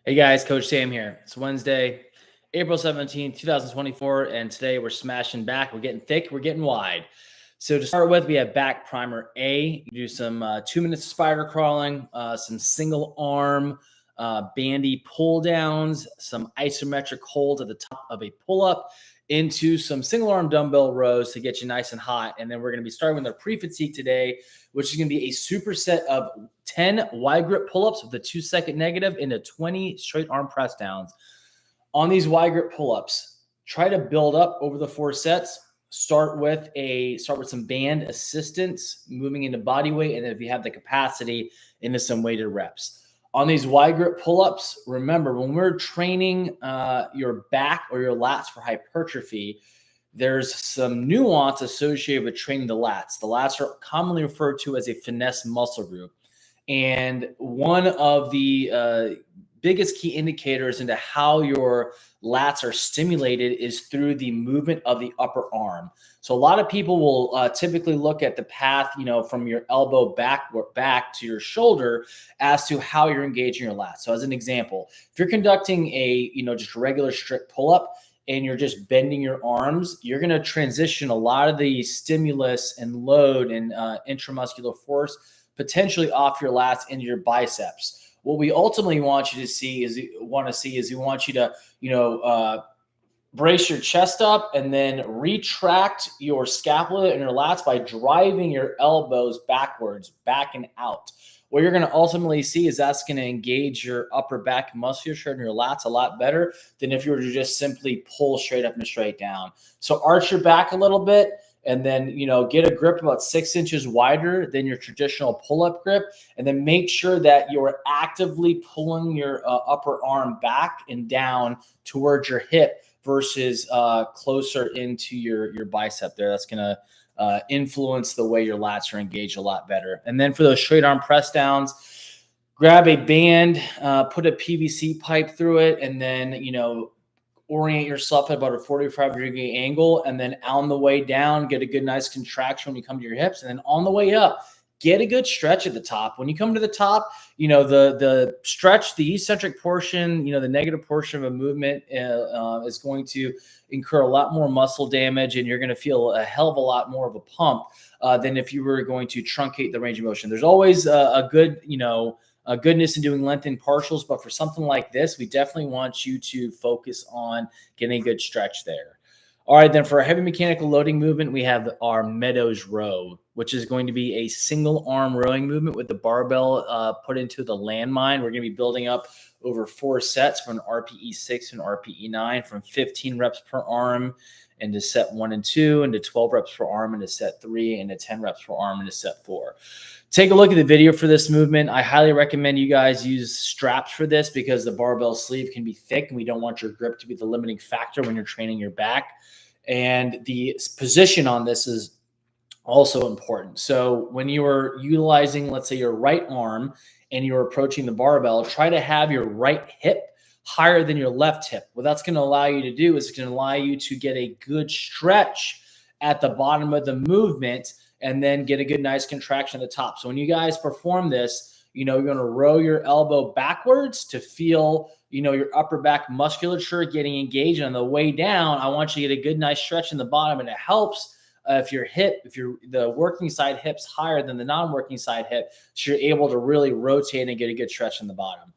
Hey guys, Coach Sam here. It's Wednesday, April 17th, 2024, and today we're smashing back. We're getting thick, we're getting wide. So to start with, we have back primer A. You do some 2 minutes of spider crawling, some single arm bandy pull downs, some isometric holds at the top of a pull up into some single arm dumbbell rows to get you nice and hot. And then we're going to be starting with our pre-fatigue today, which is going to be a superset of 10 wide grip pull-ups with a 2-second negative into 20 straight arm press downs. On these wide grip pull-ups, try to build up over the 4 sets. Start with some band assistance, moving into body weight, and then if you have the capacity, into some weighted reps. On these wide grip pull-ups, remember when we're training your back or your lats for hypertrophy, there's some nuance associated with training the lats. The lats are commonly referred to as a finesse muscle group. And one of the biggest key indicators into how your lats are stimulated is through the movement of the upper arm. So a lot of people will typically look at the path, from your elbow back to your shoulder as to how you're engaging your lats. So as an example, if you're conducting a, just a regular strict pull-up, and you're just bending your arms, you're going to transition a lot of the stimulus and load and intramuscular force potentially off your lats into your biceps. What we ultimately want you to see is we want you to, brace your chest up and then retract your scapula and your lats by driving your elbows backwards, back and out. What you're going to ultimately see is that's going to engage your upper back musculature and your lats a lot better than if you were to just simply pull straight up and straight down. So arch your back a little bit and then, get a grip about 6 inches wider than your traditional pull-up grip. And then make sure that you're actively pulling your upper arm back and down towards your hip versus closer into your bicep there. That's going to influence the way your lats are engaged a lot better. And then for those straight arm press downs, grab a band, put a PVC pipe through it, and then, orient yourself at about a 45-degree angle. And then on the way down, get a good, nice contraction when you come to your hips. And then on the way up, get a good stretch at the top. When you come to the top, the stretch, the eccentric portion, the negative portion of a movement is going to incur a lot more muscle damage, and you're going to feel a hell of a lot more of a pump than if you were going to truncate the range of motion. There's always a good, a goodness in doing lengthened partials, but for something like this, we definitely want you to focus on getting a good stretch there. All right, then for our heavy mechanical loading movement, we have our Meadows row, which is going to be a single arm rowing movement with the barbell put into the landmine. We're going to be building up over 4 sets from an RPE 6 and RPE 9 from 15 reps per arm into set 1 and 2, into 12 reps per arm into set 3, into 10 reps per arm into set 4. Take a look at the video for this movement. I highly recommend you guys use straps for this because the barbell sleeve can be thick and we don't want your grip to be the limiting factor when you're training your back. And the position on this is also important. So when you are utilizing, let's say, your right arm and you're approaching the barbell, try to have your right hip higher than your left hip. What that's going to allow you to do is it's going to allow you to get a good stretch at the bottom of the movement and then get a good, nice contraction at the top. So when you guys perform this, you're going to row your elbow backwards to feel, your upper back musculature getting engaged. And on the way down, I want you to get a good, nice stretch in the bottom. And it helps if the working side hip's higher than the non-working side hip, so you're able to really rotate and get a good stretch in the bottom.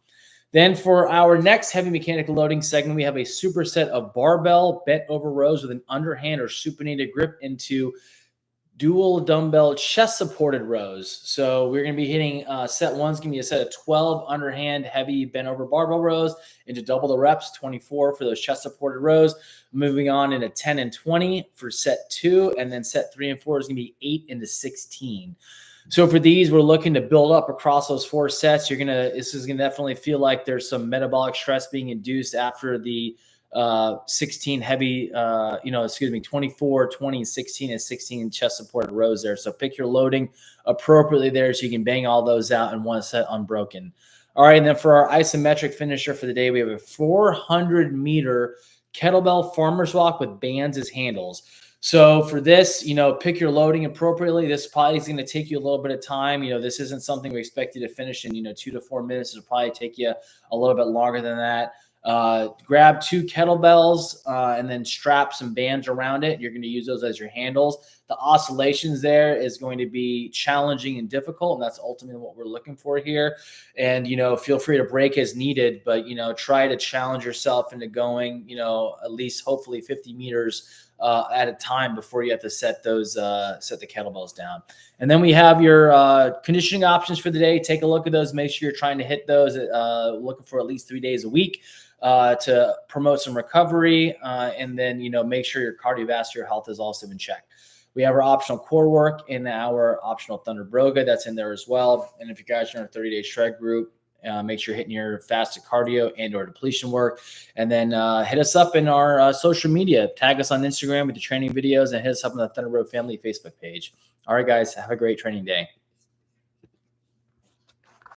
Then for our next heavy mechanical loading segment, we have a superset of barbell bent over rows with an underhand or supinated grip into dual dumbbell chest supported rows. So we're going to be hitting set 1's going to be a set of 12 underhand heavy bent over barbell rows into double the reps, 24 for those chest supported rows. Moving on into 10 and 20 for set 2, and then set 3 and 4 is going to be 8 into 16. So for these, we're looking to build up across those 4 sets. This is going to definitely feel like there's some metabolic stress being induced after the 16 heavy, 24, 20, and 16 and 16 chest supported rows there. So pick your loading appropriately there so you can bang all those out in one set unbroken. All right. And then for our isometric finisher for the day, we have a 400-meter kettlebell farmer's walk with bands as handles. So for this, pick your loading appropriately. This probably is going to take you a little bit of time. This isn't something we expect you to finish in, 2 to 4 minutes. It'll probably take you a little bit longer than that. Grab 2 kettlebells and then strap some bands around it. You're going to use those as your handles. The oscillations there is going to be challenging and difficult, and that's ultimately what we're looking for here. And, feel free to break as needed, but, try to challenge yourself into going, at least hopefully 50 meters at a time before you have to set the kettlebells down. And then we have your conditioning options for the day. Take a look at those. Make sure you're trying to hit those, looking for at least 3 days a week to promote some recovery. And then, make sure your cardiovascular health is also in check. We have our optional core work in our optional Thunder Broga. That's in there as well. And if you guys are in a 30-day shred group, make sure you're hitting your fasted cardio and or depletion work. And then hit us up in our social media. Tag us on Instagram with the training videos and hit us up on the Thunder Road Family Facebook page. All right, guys, have a great training day.